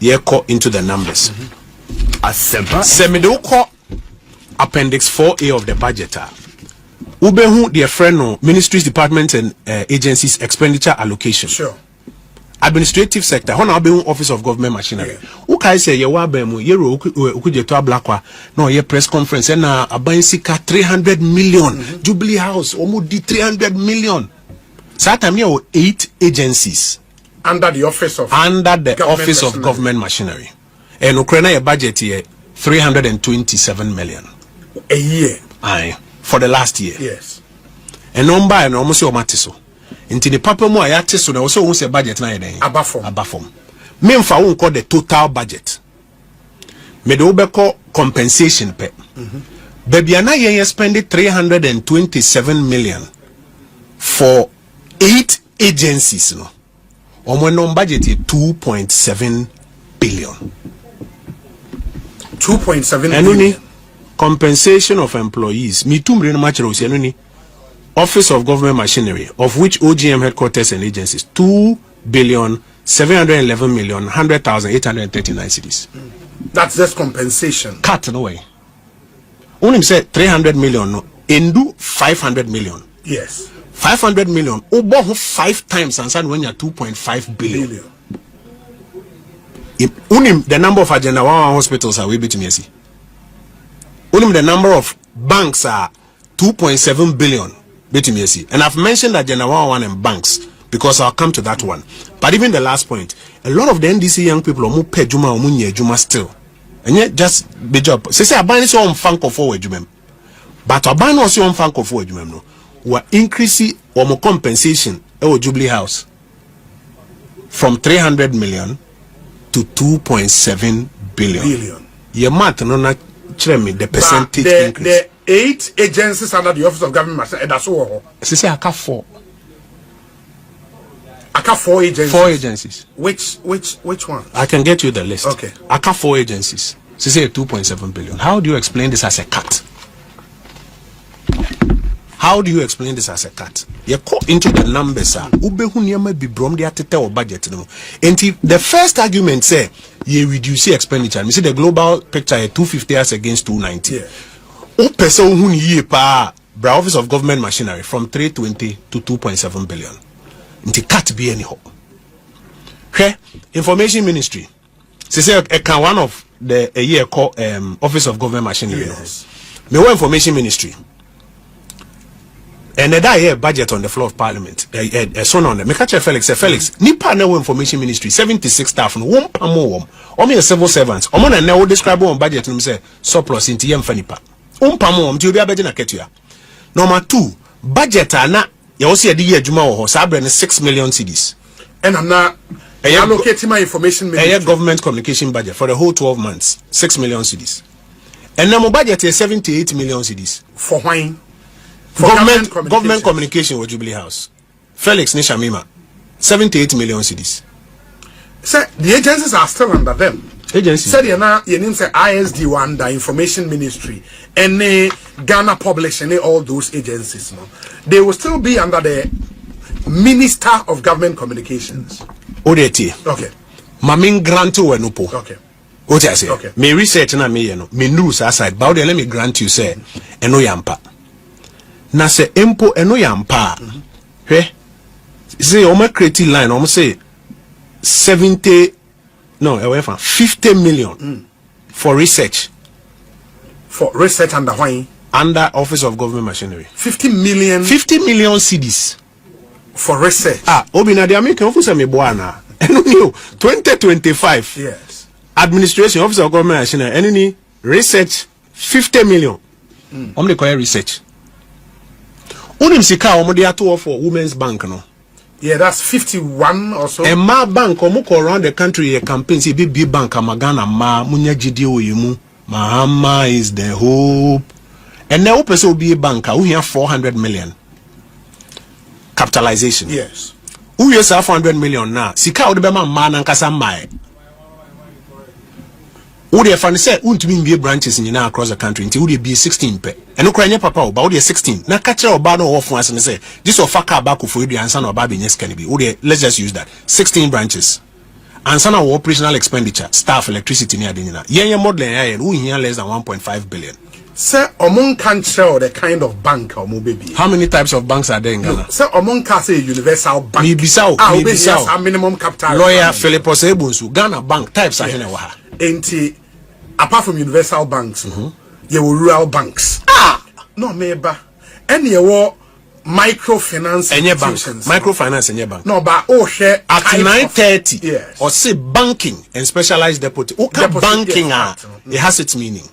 ye call into the numbers. Semidoko appendix 4A of the budget. Ubehu the friend ministries, departments and agencies expenditure allocation. Sure. Administrative sector, office of government machinery. Ukai say ye wabemu yero ukuje to ablakwa no ye press conference na abansika 300 million Jubilee House omudi 300 million. Satam ye 8 agencies under the office of government machinery. And Ukraine ye budget here 327 million a year. Aye, for the last year. Yes. And number and almost your matiso. Into the papa mo ayate so na also won say budget na yeden abafom me mfa won call the total budget me do be call compensation pe baby na yen spend 327 million for 8 agencies no omo no budget 2.7 billion 2.7 billion compensation of employees me too mre no match ro se no ni Office of Government Machinery, of which OGM headquarters and agencies, 2,711,100,839 cedis. That's just compensation. Cut no way. Only said 300 million, no. Endu 500 million. Yes. 500 million. Obo 5 times and when you're 2.5 billion. Unim the number of agenda hospitals are way between you see. Unim the number of banks are 2.7 billion. And I've mentioned that General one and banks because I'll come to that one. But even the last point, a lot of the NDC young people are pay juma or munye juma still, and yet just the job. Say I buy so on funk of forward jumem, but I buy no so on funk of forward jumem no. We increase or more compensation at Jubilee House from 300 million to 2.7 billion. Your math no na me the percentage increase. 8 agencies under the Office of Government Machinery. That's all. Say I got 4. I got 4 agencies. 4 agencies. Which one? I can get you the list. Okay. I got 4 agencies. Say 2.7 billion. How do you explain this as a cut? How do you explain this as a cut? You go into the numbers, sir. Ubehu niyama be brom the atete or budget no. And the first argument say you reduce expenditure. You see the global picture 250 as against 290. Yeah. Person who ye pa Office of Government Machinery from 320 to 2.7 billion. Nti cut be anyhow. Okay, Information Ministry. Say one of the a year called Office of Government Machinery. Yes. Me want Information Ministry. And that year budget on the floor of Parliament. Son on the me catch Felix. Nipa na Information Ministry 76 staff no one pamo a civil servants. Omo na na describe on budget no say surplus into yem fanipa. Umpamo mti obi abeje na ketua. Number 2, budget ana ya wo se de ye adwuma wo ho sabre ne 6 million cedis. And I'm not allocating my information ministry. Government communication budget for the whole 12 months 6 million cedis. And now budget is 78 million cedis. For when? For government communication with Jubilee House. Felix Nishamima 78 million cedis. Sir, the agencies are still under them. Agency. Said your name say ISD one, the Information Ministry, and Ghana Publishing, all those agencies. No, they will still be under the Minister of Government Communications. ODT. Okay. Mamin granto wenupo. Okay. What I say? Okay. Me research na me no. Me news aside. But let me grant you say eno yampa. Na say empo eno yampa. He say o ma create line. O say 50 million for research. For research under why? Under Office of Government Machinery. 50 million cedis for research. Obina de American office me boana. Eno ni 2025. Yes. Administration Office of Government Machinery. Eno ni research 50 million. Omde koye research. Unim sika omde ato for Women's Bank no. Yeah, that's 51 or so. And my bank omuko around the country a campaign say big bank amagana ma munya gidi oyemu. Mahama is the hope. And now person will be a banker who have 400 million capitalization. Yes. Who has 400 million now? Sika odebema man and kasa mai. Who they find say won't be branches in across the country until would be 16 pe. And no cry papa about 16. Na catch or bad or off once and say this or fuck back for you and son or baby yes can be. Let's just use that. 16 branches. and some operational expenditure, staff, electricity near the year model we here less than 1.5 billion. Sir, among can't show the kind of bank or baby. How many types of banks are there in Ghana? Sir, among can say universal bank. Mibisao, minimum capital. Lawyer Philip Osebunsu, Ghana bank types are here. Ain't apart from universal banks, you will rural banks. No, meba. Any microfinance institutions. Microfinance in your bank. No, but share at 9:30. Yes. Or say banking and specialized deposit. Banking it has its meaning.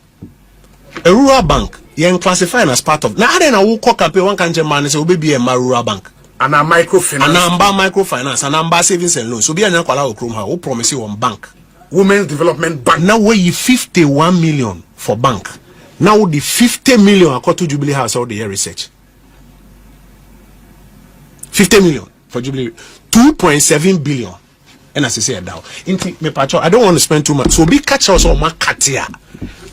A rural bank, you can classify as part of. Now, then I will call up one country man say, "Will be a rural bank." And a microfinance. And a microfinance. And a savings and loans. So be an equal who promise you one bank. Women's Development Bank. Now we you 51 million for bank. Now the 50 million according to Jubilee House all the year research. 50 million for Jubilee. 2.7 billion. And as I say now, I don't want to spend too much. So be catch us on my katia.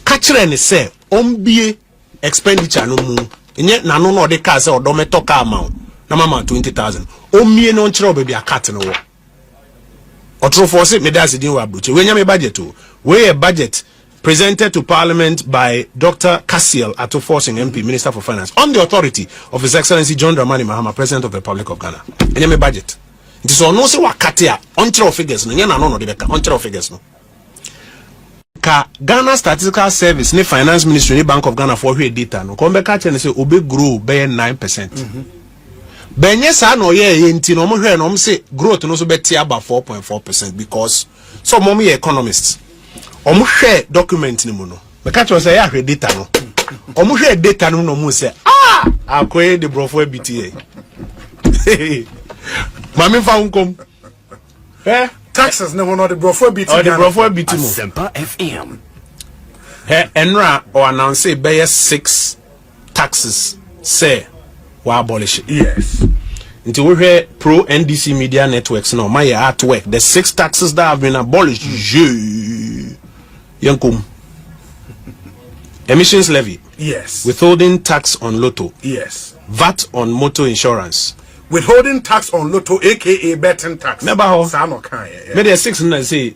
Catcher and say ombie expenditure no mu. Inye na no de car say odometo car amount. Na mama 20,000. Omie no nchire baby a cat no wo. Otro for say me that's the new abroach. We nya me budget o. We a budget presented to Parliament by Dr. Cassiel Ato Forson MP, Minister for Finance, on the authority of His Excellency John Dramani Mahama, President of the Republic of Ghana. Enya me budget. It is no say wakatia onchire figures no. Nya na no de beka onchire figures no. Ghana Statistical Service ni Finance Ministry ni Bank of Ghana for data no come back and say obe grow by 9%. Benye sa no ye nti no mo hwe no mo say growth no so beti about 4.4% because some of economists omo hwe document ni mu no be catch us say ya hwe data no omo hwe data no no mo say akoye the brofo BTA mami fa unkom taxes no the brofo BTA or the brofo BT mo Semper FM enra or announce say be 6 taxes say we abolish it. Yes. Until we hear pro NDC media networks now, my artwork, the 6 taxes that have been abolished. Yankum. Emissions levy. Yes. Withholding tax on lotto. Yes. VAT on motor insurance. Withholding tax on lotto, aka betting tax. Never how. Maybe a 6 and say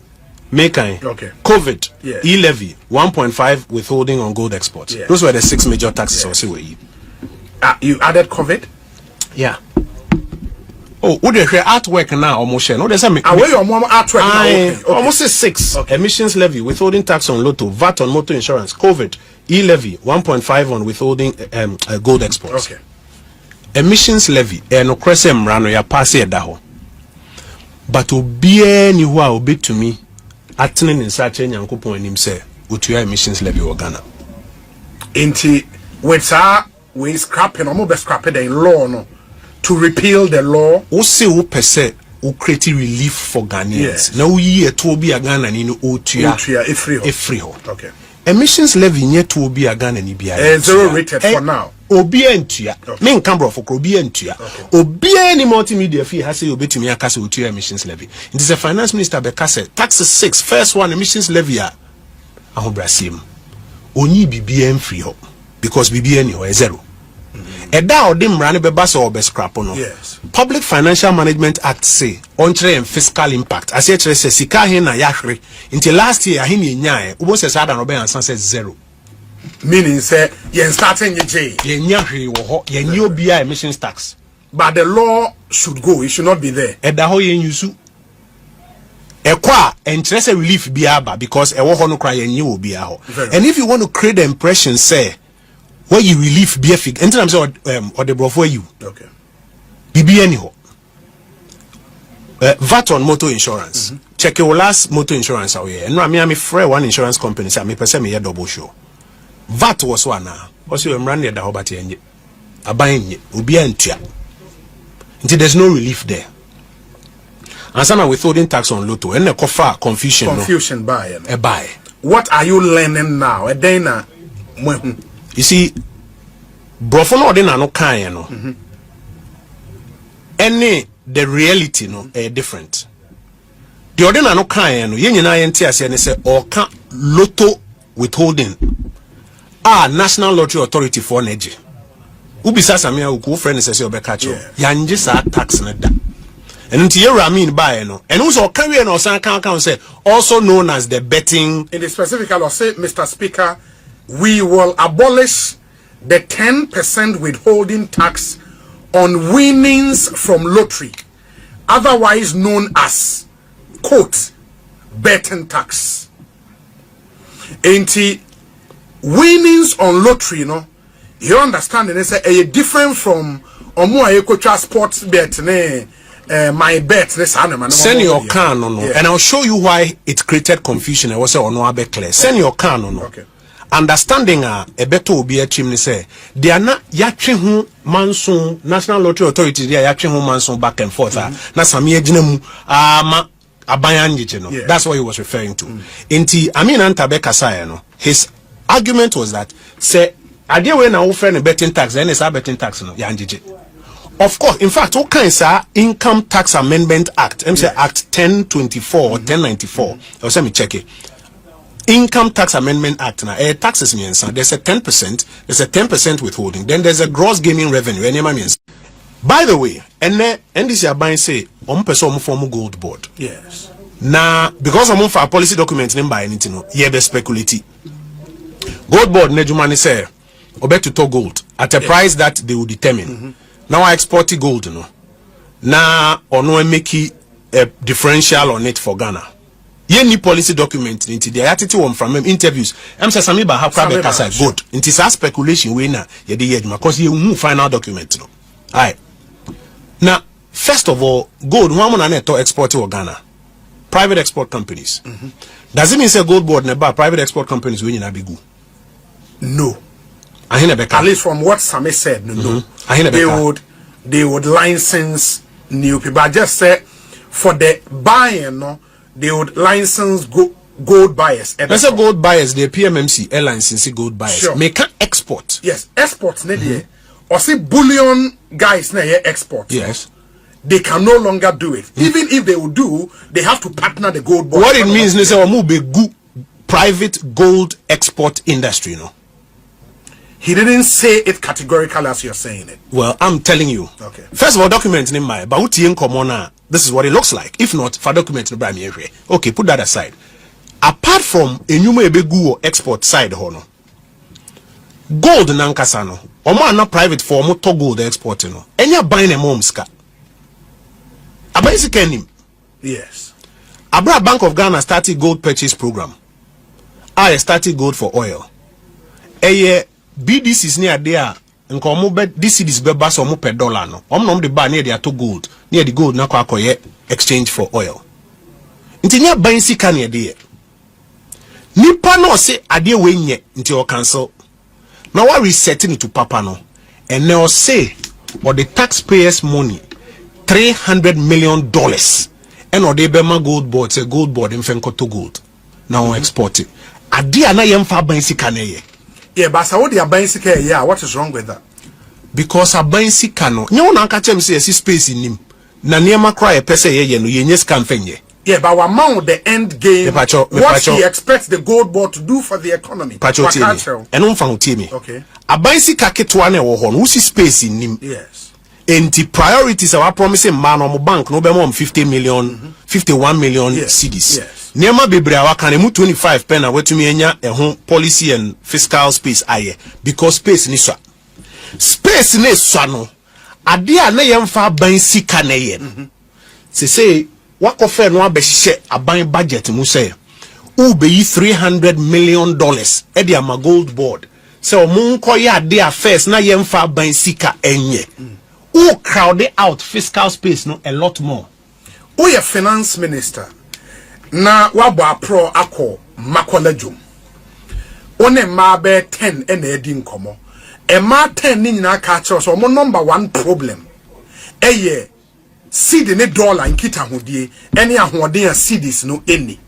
make okay. COVID. Yes. E-levy 1.5 withholding on gold exports. Yes. Those were the 6 major taxes. Yes. Also, you added COVID? Yeah. Oh, would you hear artwork now almost share? No, there's a away your mom artwork now. Okay. Almost 6. Okay. Emissions levy, withholding tax on lotto, VAT on motor insurance, COVID, e-levy, 1.5 on withholding gold exports. Okay. Emissions levy, no crescem rano ya pass it daho. But obie ni wa obi to me, atenen in such a yankupon and him say, utuya emissions levy or Ghana. Inti, with we scrapping, almost scrapping the law no. To repeal the law. O say o pese o create relief for Ghanaians. Yes. Now we here to be a Ghana ni no otua free. Okay. Emissions levy nye to be a Ghana ni bia. 0 rated for now. Obi entua. Me nkambro for obi entua. Obi any multimedia fee has say obetumi aka say otua emissions levy. It is a finance minister be kase taxes 6 first one emissions levy a ahobrasim. Oni BBM free ho because BBN ho 0. Eda odim rani be basa or be scrap no. Yes. Public Financial Management Act say ontre and fiscal impact. As yet say sika hin na yahre. Until last year hin nyae ubo se sada no be ansan say 0. Meaning say yen starting ye J. Yen nyahre wo ho yen ni obi a emissions tax. But the law should go. It should not be there. Eda ho yen yusu. Ekwa interest relief biaba because e wo ho no kra yen ni obi a ho. And if you want to create the impression say where you relief be a fig enter am say or the bro for you. Okay. BBN ho. VAT on motor insurance. Check your last motor insurance out here. And I'm free one insurance company say me person me double show. VAT was one now. Also I'm running the hobart enye. Abaye obi antua. Until there's no relief there. And some are withholding tax on lotto and the cofa confusion no? Buy a buy. What are you learning now? A dana. You see, brofo no de na no kan no. Any the reality no different. The ode na no kan no ye nyina ye ntia se ne se o ka lotto withholding. National Lottery Authority for energy. Ubisa samia uku friend se obeka cho. Yanje sa tax na da. And until you mean by no, and also carry and also can say also known as the betting. In the specific, I'll say, Mr. Speaker, we will abolish the 10% withholding tax on winnings from lottery, otherwise known as, quote, betting tax. Ain't winnings on lottery, no? You understand? And say different from sports bet, my bet. Send your can no, and I'll show you why it created confusion. I was say no clear. Send your can no. Okay. Understanding a better will be a chimney say they are not yatching who manson National Lottery Authority. They are yatching who manson back and forth. Na samia jinemu abayanji. That's what he was referring to. Inti Amin Antabeka Sayano. His argument was that say idea when I offer a betting tax, then it's a betting tax no yanjiji. Of course, in fact, what kinds are Income Tax Amendment Act? I'm say Act 1024 or 1094. Or let me check it. Income Tax Amendment Act now taxes means there's a 10%, there's a 10% withholding, then there's a gross gaming revenue. Any means. By the way, and then NDC are buying say person form gold board. Yes. Now because I'm for a policy document named by anything, no, yeah, be speculity. Gold board nejumani say obey to gold at a price that they will determine. Now I export gold, no. Now or no make a differential on it for Ghana. Any policy document into the attitude from interviews. I'm saying Sami Baha Krabe Kasa good. Into that speculation we na ye de because you move final document no. Aye. Now, first of all, gold one man to export to Ghana. Private export companies. Does it mean say gold board never private export companies we na be good? No. At least from what Sami said, no. They would license new people. I just said for the buying, no. They would license gold buyers. Let's say gold buyers, the PMMC license gold buyers. Sure. Make export. Yes, exports. Or say bullion guys export. Yes. They can no longer do it. Even if they would do, they have to partner the gold board. What it means is that private gold export industry, no. He didn't say it categorically as you're saying it. Well, I'm telling you. Okay. First of all, document in my but this is what it looks like. If not, for document okay, put that aside. Apart from a new or export side, hono gold nankasano, or man private for motor gold exporting. And you're buying a momska. A basic him. Yes. Abra Bank of Ghana started gold purchase program. I started gold for oil. A year BDC is near there. Nko bet this is be bass or per dollar no. Nom the bar near the to gold. Near the gold na kwa exchange for oil. Nti nya ban sika near there. Nipa no say ade we nye nti o cancel. Now what resetting it to papa no. And now say or the taxpayers money $300 million and or they be my gold board say gold board in fenko to gold. Now export it. Ade ana yemfa ban sika na ye. Yeah, but so they are buying sika. Yeah, what is wrong with that? Because a buying sika no. You na nka chem say space in him. Na niema cry a pese ye no ye nye scam fenye. Yeah, but among the end game, what he expects the gold board to do for the economy. Okay. A buying sika ketwa na wo ho no si space in him. Yes. Enti priorities are promising man on bank no be more 51 million cedis. Yes. Niema bebre awaka na mu 25 pen na wetumi enya ehun policy and fiscal space aye because space ni so. Space ni so no. Ade a na yemfa ban sika na ye. Say wakofe no abehye aban budget mu say ube yi $300 million e de ama gold board. Say omunko ya ade a first na yemfa ban sika enye. Who crowded out fiscal space no a lot more. Who your finance minister? Na wabo pro ako makolajum. One mabe 10 ene edi nkomo. E ma 10 ni nyina ka che so mo number 1 problem. Eye seed ne dollar nkita hodie ene ahoden a seeds no eni.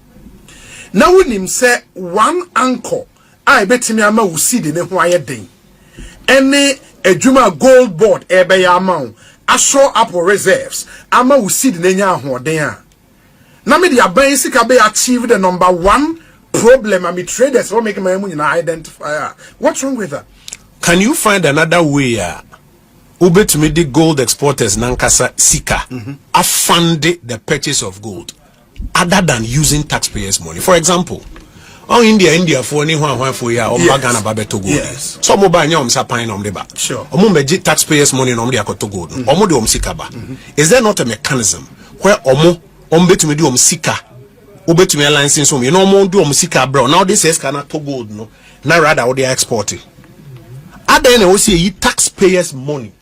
Na wonim se one anchor a betimi ama wo seed ne ho aye den. Ene ejuma gold board ebe ya amount ashore up reserves ama wo seed ne nya ahoden a na me dia ban sika be achieve the number 1 problem and traders will make my money identify. What's wrong with that? Can you find another way ube to me the gold exporters nankasa sika fund the purchase of gold other than using taxpayers' money. For example, on India for any one for ya or Bagana Babeto gold. Yes. Some mobile nyom sa pine on the back. Sure. Omo taxpayers' money on the akoto gold. Omo de sikaba. Is there not a mechanism where omo to me do sika? Ube to me alliance so you know mo do sika bro. Now this says cannot to gold no. Now rather what they are exporting. Other than say taxpayers' money.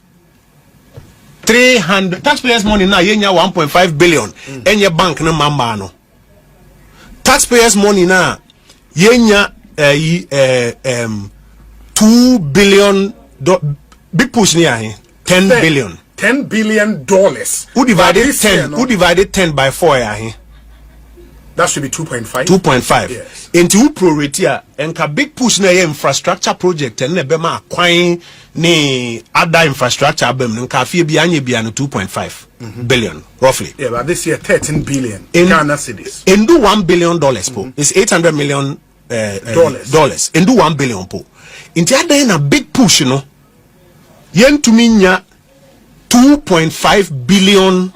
300 taxpayers' money now yenya 1.5 billion. And your bank no mamba no. Taxpayers' money now yenya 2 billion big push near 10 billion. $10 billion. Who divided 10? Who divided 10 by 4 here? That should be 2.5. 2.5. Yes. Into who pro-rate here and ka big push na infrastructure project and nebema acquiring ni other infrastructure bem nka fie bi anye bi no 2.5 billion roughly. Yeah, but this year 13 billion Ghana cedis. Into $1 billion po. It's 800 million dollars. Into $1 billion po. Into other na big push no. Yen to me nya 2.5 billion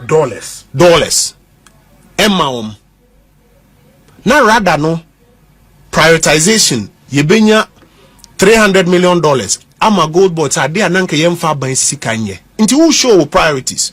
dollars. Emma na rather no prioritization yebenya $300 million ama gold bots are there nanka yemfa ban sika nye. Nti who show priorities.